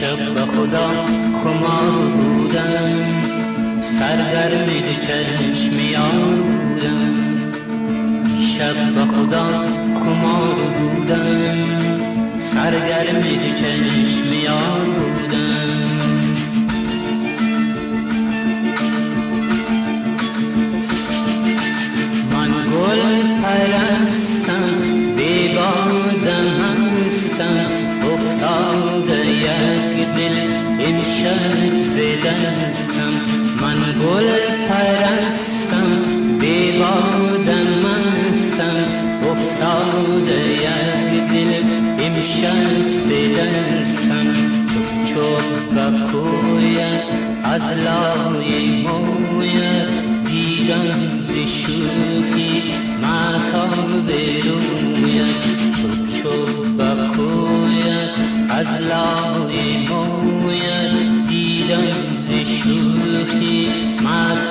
شب به خدا خمار بودم، سرگرم چشم یار بودم. شب به خدا خمار بودم، سرگرم چشم یار بودم. من گل پرستم، بیگادم هستم، افتاده یک دل امشب ز دستم. من گل پرستم، بیگادم هستم، افتاده یک دل امشب ز دستم. چپ چپ به کویت از لای مویت دیدم ز شوخی مهتاب رویت. چپ چپ به کویت از لای مویت دیدم ز شوخی مهتاب